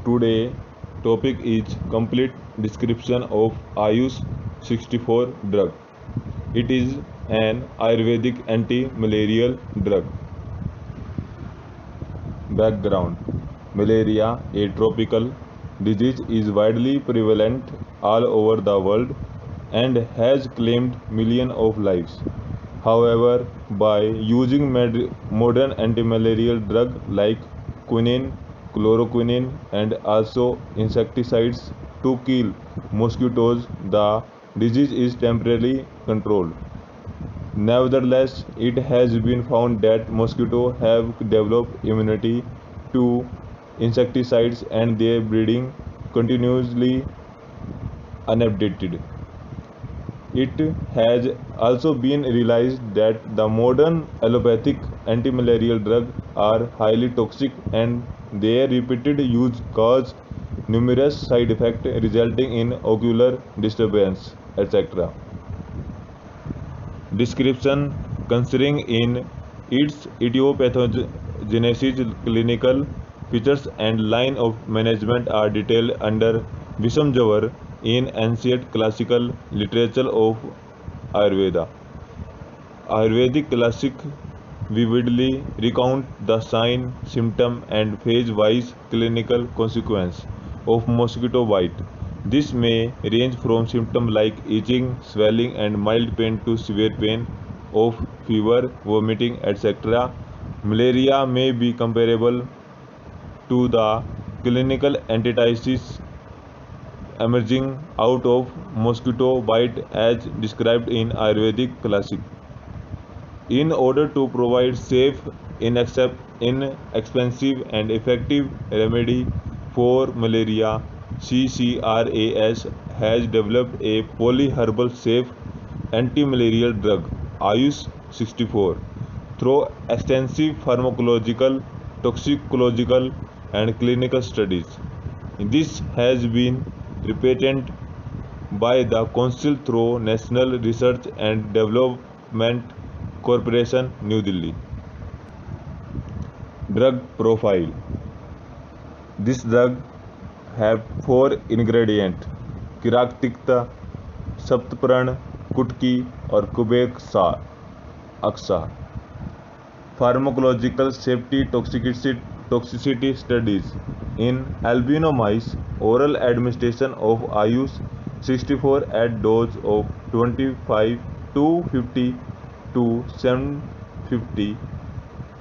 Today topic is complete description of Ayush 64 drug. It is an Ayurvedic anti-malarial drug. Background: malaria, a tropical disease, is widely prevalent all over the world and has claimed millions of lives. However, by using modern antimalarial drugs like quinine, chloroquine, and also insecticides to kill mosquitoes, the disease is temporarily controlled. Nevertheless, it has been found that mosquitoes have developed immunity to insecticides and their breeding continuously unabated. It has also been realized that the modern allopathic antimalarial drugs are highly toxic and their repeated use cause numerous side effects resulting in ocular disturbance, etc. Description: considering in its etiopathogenesis, clinical features and line of management are detailed under Visham Javar in ancient classical literature of Ayurveda. Ayurvedic classic vividly recount the sign, symptom and phase-wise clinical consequence of mosquito bite. This may range from symptoms like itching, swelling and mild pain to severe pain of fever, vomiting, etc. Malaria may be comparable to the clinical antithesis emerging out of mosquito bite as described in Ayurvedic classic. In order to provide safe, inexpensive and effective remedy for malaria, CCRAS has developed a polyherbal safe anti-malarial drug, Ayush 64, through extensive pharmacological, toxicological and clinical studies. This has been repeated by the Council through National Research and Development Corporation, New Delhi. Drug profile: this drug have 4 ingredients: किराक्तिकता, सप्तपर्ण, कुटकी और कुबेक सा Aqsa. Pharmacological safety toxicity studies: in albino mice, oral administration of Ayush 64 at dose of 25 to 50 to 750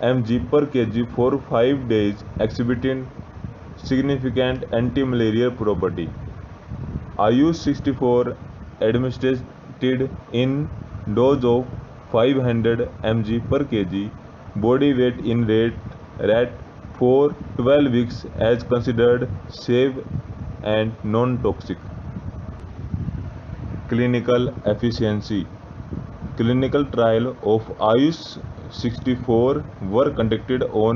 mg per kg for 5 days exhibiting significant anti-malarial property. Ayush 64 administered in dose of 500 mg per kg body weight in rat for 12 weeks as considered safe and non-toxic. Clinical efficiency: clinical trial of Ayush 64 were conducted on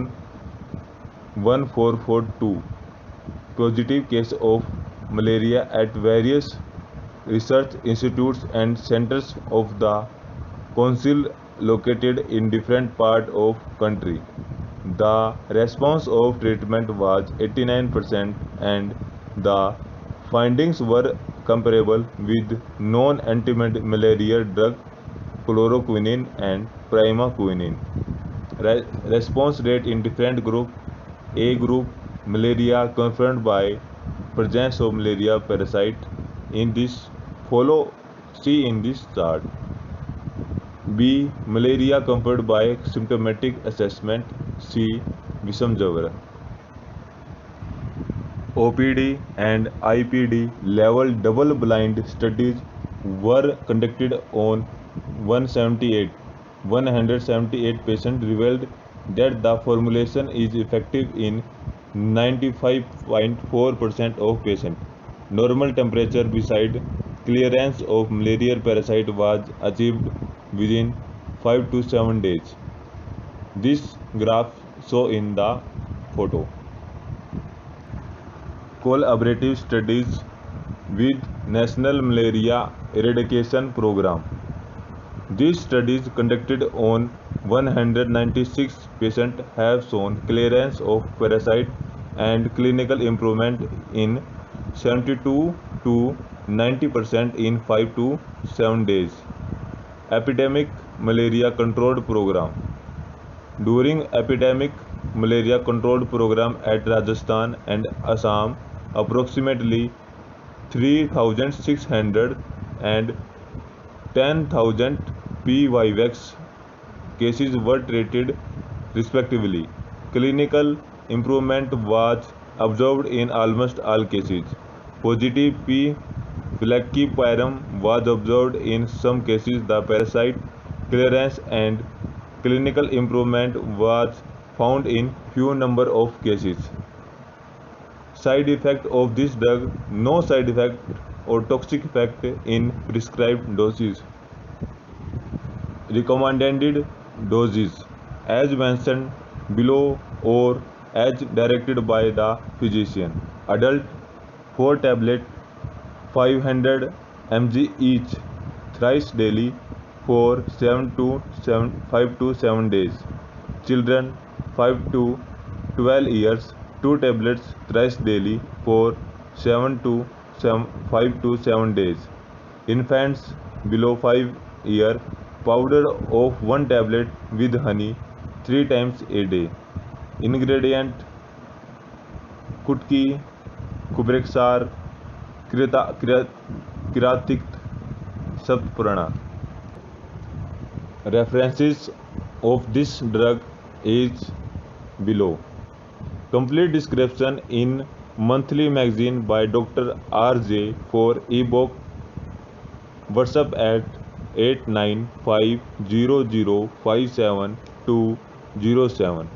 1442 positive cases of malaria at various research institutes and centers of the council located in different parts of country. The response of treatment was 89% and the findings were comparable with non-anti-malarial drug chloroquine and primaquine. Response rate in different group: A group, malaria confirmed by presence of malaria parasite in this follow see in this chart. B. Malaria confirmed by symptomatic assessment, see Visham Javar. OPD and IPD level double-blind studies were conducted on 178 patients revealed that the formulation is effective in 95.4% of patients. Normal temperature beside clearance of malarial parasite was achieved within 5 to 7 days. This graph shown in the photo. Collaborative studies with National Malaria Eradication Program. These studies conducted on 196 patients have shown clearance of parasite and clinical improvement in 72 to 90% in 5 to 7 days. Epidemic malaria controlled program. During epidemic malaria controlled program at Rajasthan and Assam, approximately 3,600 and 10,000 PYVAX cases were treated respectively. Clinical improvement was observed in almost all cases. Positive P. falciparum was observed in some cases. The parasite clearance and clinical improvement was found in few number of cases. Side effect of this drug: no side effect or toxic effect in prescribed doses. Recommended doses as mentioned below or as directed by the physician. Adult 4 tablet 500 mg each thrice daily for 5 to 7 days. Children 5 to 12 years 2 tablets thrice daily for 5 to 7 days. Infants below 5 year powder of 1 tablet with honey 3 times a day. Ingredient: Kutki, Kubrexar, Kiratik, Saptapurana. References of this drug is below. Complete description in Monthly Magazine by Dr. R.J. for ebook. WhatsApp at 8950057207.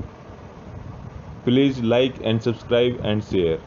Please like and subscribe and share.